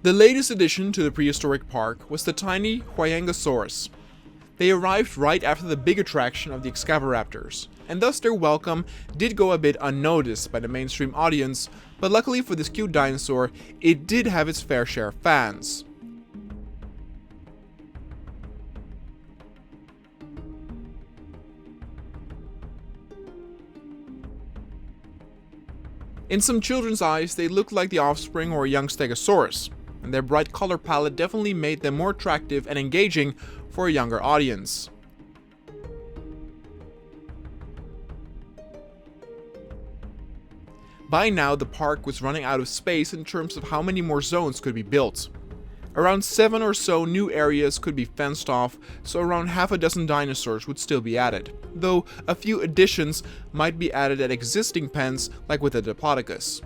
The latest addition to the prehistoric park was the tiny Huayangosaurus. They arrived right after the big attraction of the Excavaraptors, and thus their welcome did go a bit unnoticed by the mainstream audience, but luckily for this cute dinosaur, it did have its fair share of fans. In some children's eyes, they looked like the offspring or a young Stegosaurus, and their bright color palette definitely made them more attractive and engaging for a younger audience. By now, the park was running out of space in terms of how many more zones could be built. Around 7 or so new areas could be fenced off, so around half a dozen dinosaurs would still be added, though a few additions might be added at existing pens like with the Diplodocus.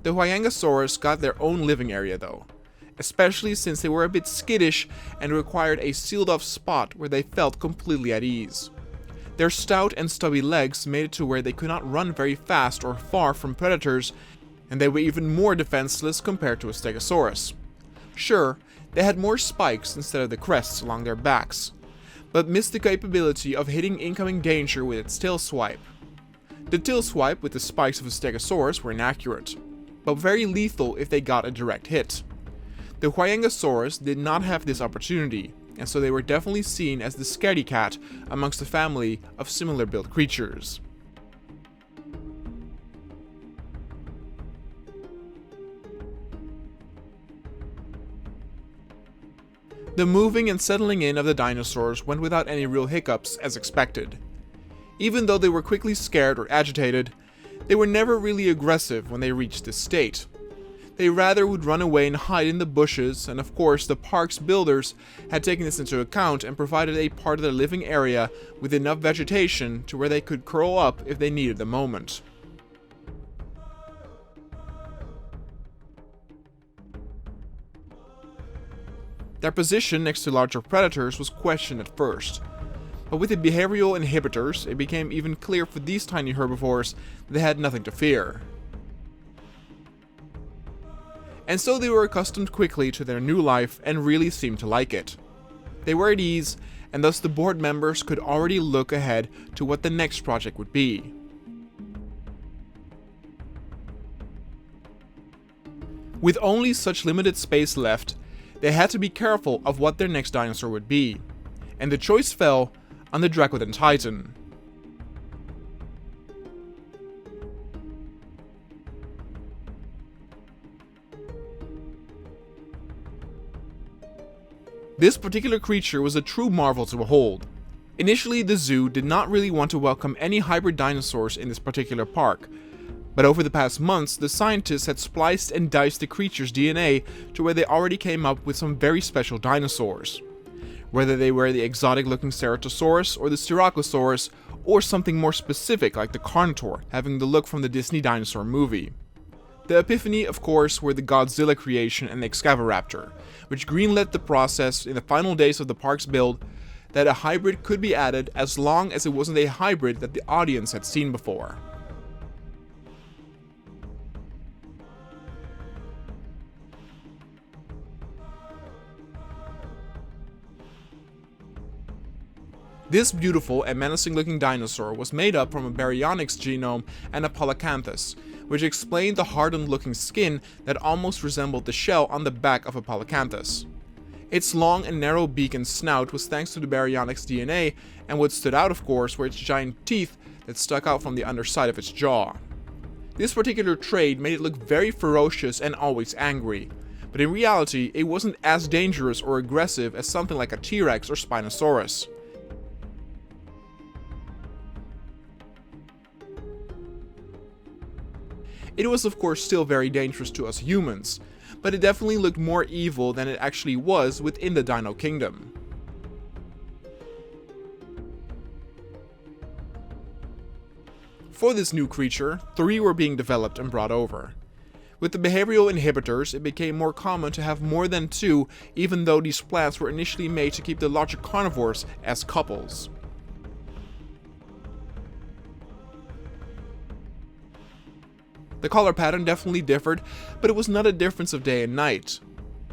The Huayangosaurus got their own living area though, especially since they were a bit skittish and required a sealed off spot where they felt completely at ease. Their stout and stubby legs made it to where they could not run very fast or far from predators, and they were even more defenseless compared to a Stegosaurus. Sure, they had more spikes instead of the crests along their backs, but missed the capability of hitting incoming danger with its tail swipe. The tail swipe with the spikes of a Stegosaurus were inaccurate, but very lethal if they got a direct hit. The Huayangosaurus did not have this opportunity, and so they were definitely seen as the scaredy cat amongst a family of similar built creatures. The moving and settling in of the dinosaurs went without any real hiccups as expected. Even though they were quickly scared or agitated, they were never really aggressive when they reached this state. They rather would run away and hide in the bushes, and of course the park's builders had taken this into account and provided a part of their living area with enough vegetation to where they could curl up if they needed a moment. Their position next to larger predators was questioned at first, but with the behavioral inhibitors it became even clear for these tiny herbivores that they had nothing to fear. And so they were accustomed quickly to their new life and really seemed to like it. They were at ease, and thus the board members could already look ahead to what the next project would be. With only such limited space left, they had to be careful of what their next dinosaur would be, and the choice fell on the Dracodon Titan. This particular creature was a true marvel to behold. Initially, the zoo did not really want to welcome any hybrid dinosaurs in this particular park, but over the past months, the scientists had spliced and diced the creature's DNA to where they already came up with some very special dinosaurs. Whether they were the exotic-looking Ceratosaurus or the Styracosaurus, or something more specific like the Carnotaur, having the look from the Disney dinosaur movie. The epiphany, of course, were the Godzilla creation and the Excavaraptor, which greenlit the process in the final days of the park's build that a hybrid could be added as long as it wasn't a hybrid that the audience had seen before. This beautiful and menacing looking dinosaur was made up from a baryonyx genome and a polacanthus, which explained the hardened looking skin that almost resembled the shell on the back of a polacanthus. Its long and narrow beak and snout was thanks to the baryonyx DNA, and what stood out of course were its giant teeth that stuck out from the underside of its jaw. This particular trait made it look very ferocious and always angry, but in reality it wasn't as dangerous or aggressive as something like a T-Rex or Spinosaurus. It was of course still very dangerous to us humans, but it definitely looked more evil than it actually was within the Dino Kingdom. For this new creature, 3 were being developed and brought over. With the behavioral inhibitors, it became more common to have more than 2, even though these plants were initially made to keep the larger carnivores as couples. The color pattern definitely differed, but it was not a difference of day and night.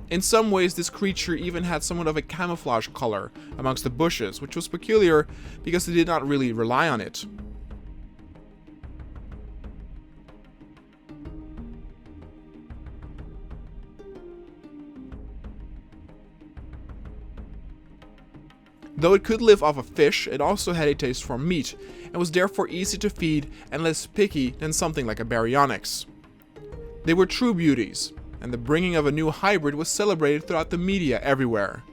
In some ways, this creature even had somewhat of a camouflage color amongst the bushes, which was peculiar because they did not really rely on it. Though it could live off of fish, it also had a taste for meat, and was therefore easy to feed and less picky than something like a baryonyx. They were true beauties, and the bringing of a new hybrid was celebrated throughout the media everywhere.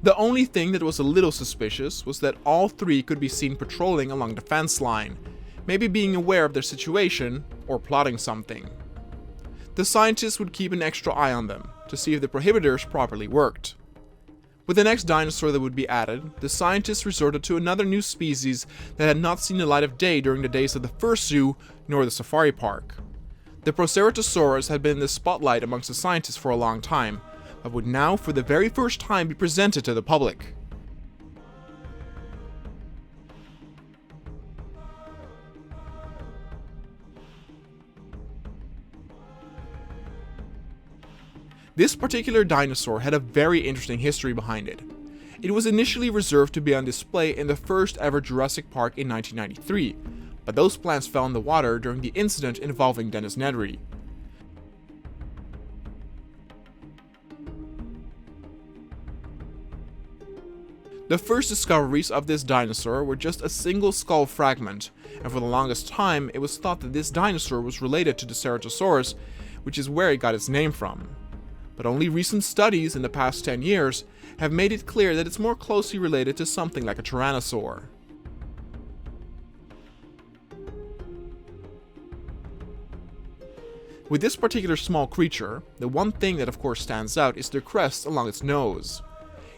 The only thing that was a little suspicious was that all three could be seen patrolling along the fence line, maybe being aware of their situation or plotting something. The scientists would keep an extra eye on them to see if the prohibitors properly worked. With the next dinosaur that would be added, the scientists resorted to another new species that had not seen the light of day during the days of the first zoo nor the safari park. The Proceratosaurus had been in the spotlight amongst the scientists for a long time, but would now for the very first time be presented to the public. This particular dinosaur had a very interesting history behind it. It was initially reserved to be on display in the first ever Jurassic Park in 1993, but those plans fell in the water during the incident involving Dennis Nedry. The first discoveries of this dinosaur were just a single skull fragment, and for the longest time it was thought that this dinosaur was related to the Ceratosaurus, which is where it got its name from. But only recent studies in the past 10 years have made it clear that it's more closely related to something like a tyrannosaur. With this particular small creature, the one thing that of course stands out is the crest along its nose.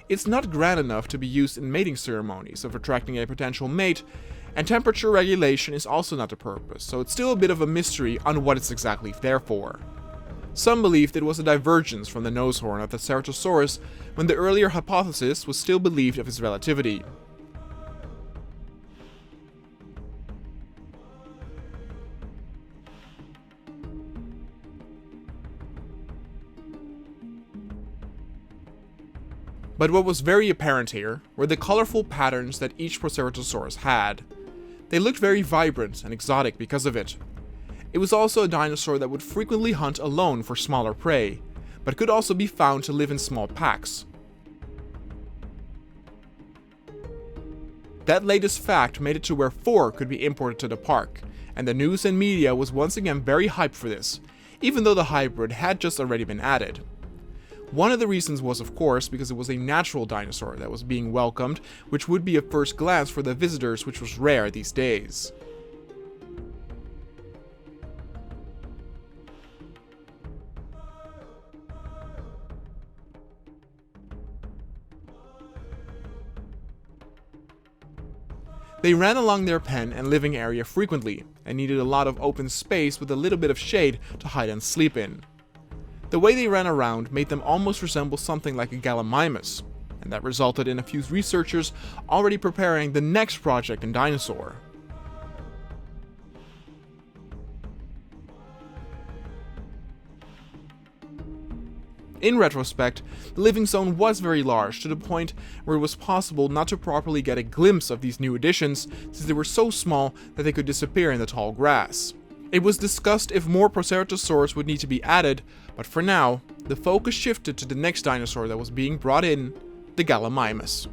It's not grand enough to be used in mating ceremonies of attracting a potential mate, and temperature regulation is also not the purpose, so it's still a bit of a mystery on what it's exactly there for. Some believed it was a divergence from the nose horn of the Ceratosaurus, when the earlier hypothesis was still believed of its relativity. But what was very apparent here were the colorful patterns that each Proceratosaurus had. They looked very vibrant and exotic because of it. It was also a dinosaur that would frequently hunt alone for smaller prey, but could also be found to live in small packs. That latest fact made it to where 4 could be imported to the park, and the news and media was once again very hyped for this, even though the hybrid had just already been added. One of the reasons was of course because it was a natural dinosaur that was being welcomed, which would be a first glance for the visitors, which was rare these days. They ran along their pen and living area frequently, and needed a lot of open space with a little bit of shade to hide and sleep in. The way they ran around made them almost resemble something like a Gallimimus, and that resulted in a few researchers already preparing the next project in dinosaur. In retrospect, the living zone was very large, to the point where it was possible not to properly get a glimpse of these new additions, since they were so small that they could disappear in the tall grass. It was discussed if more Proceratosaurus would need to be added, but for now, the focus shifted to the next dinosaur that was being brought in, the Gallimimus.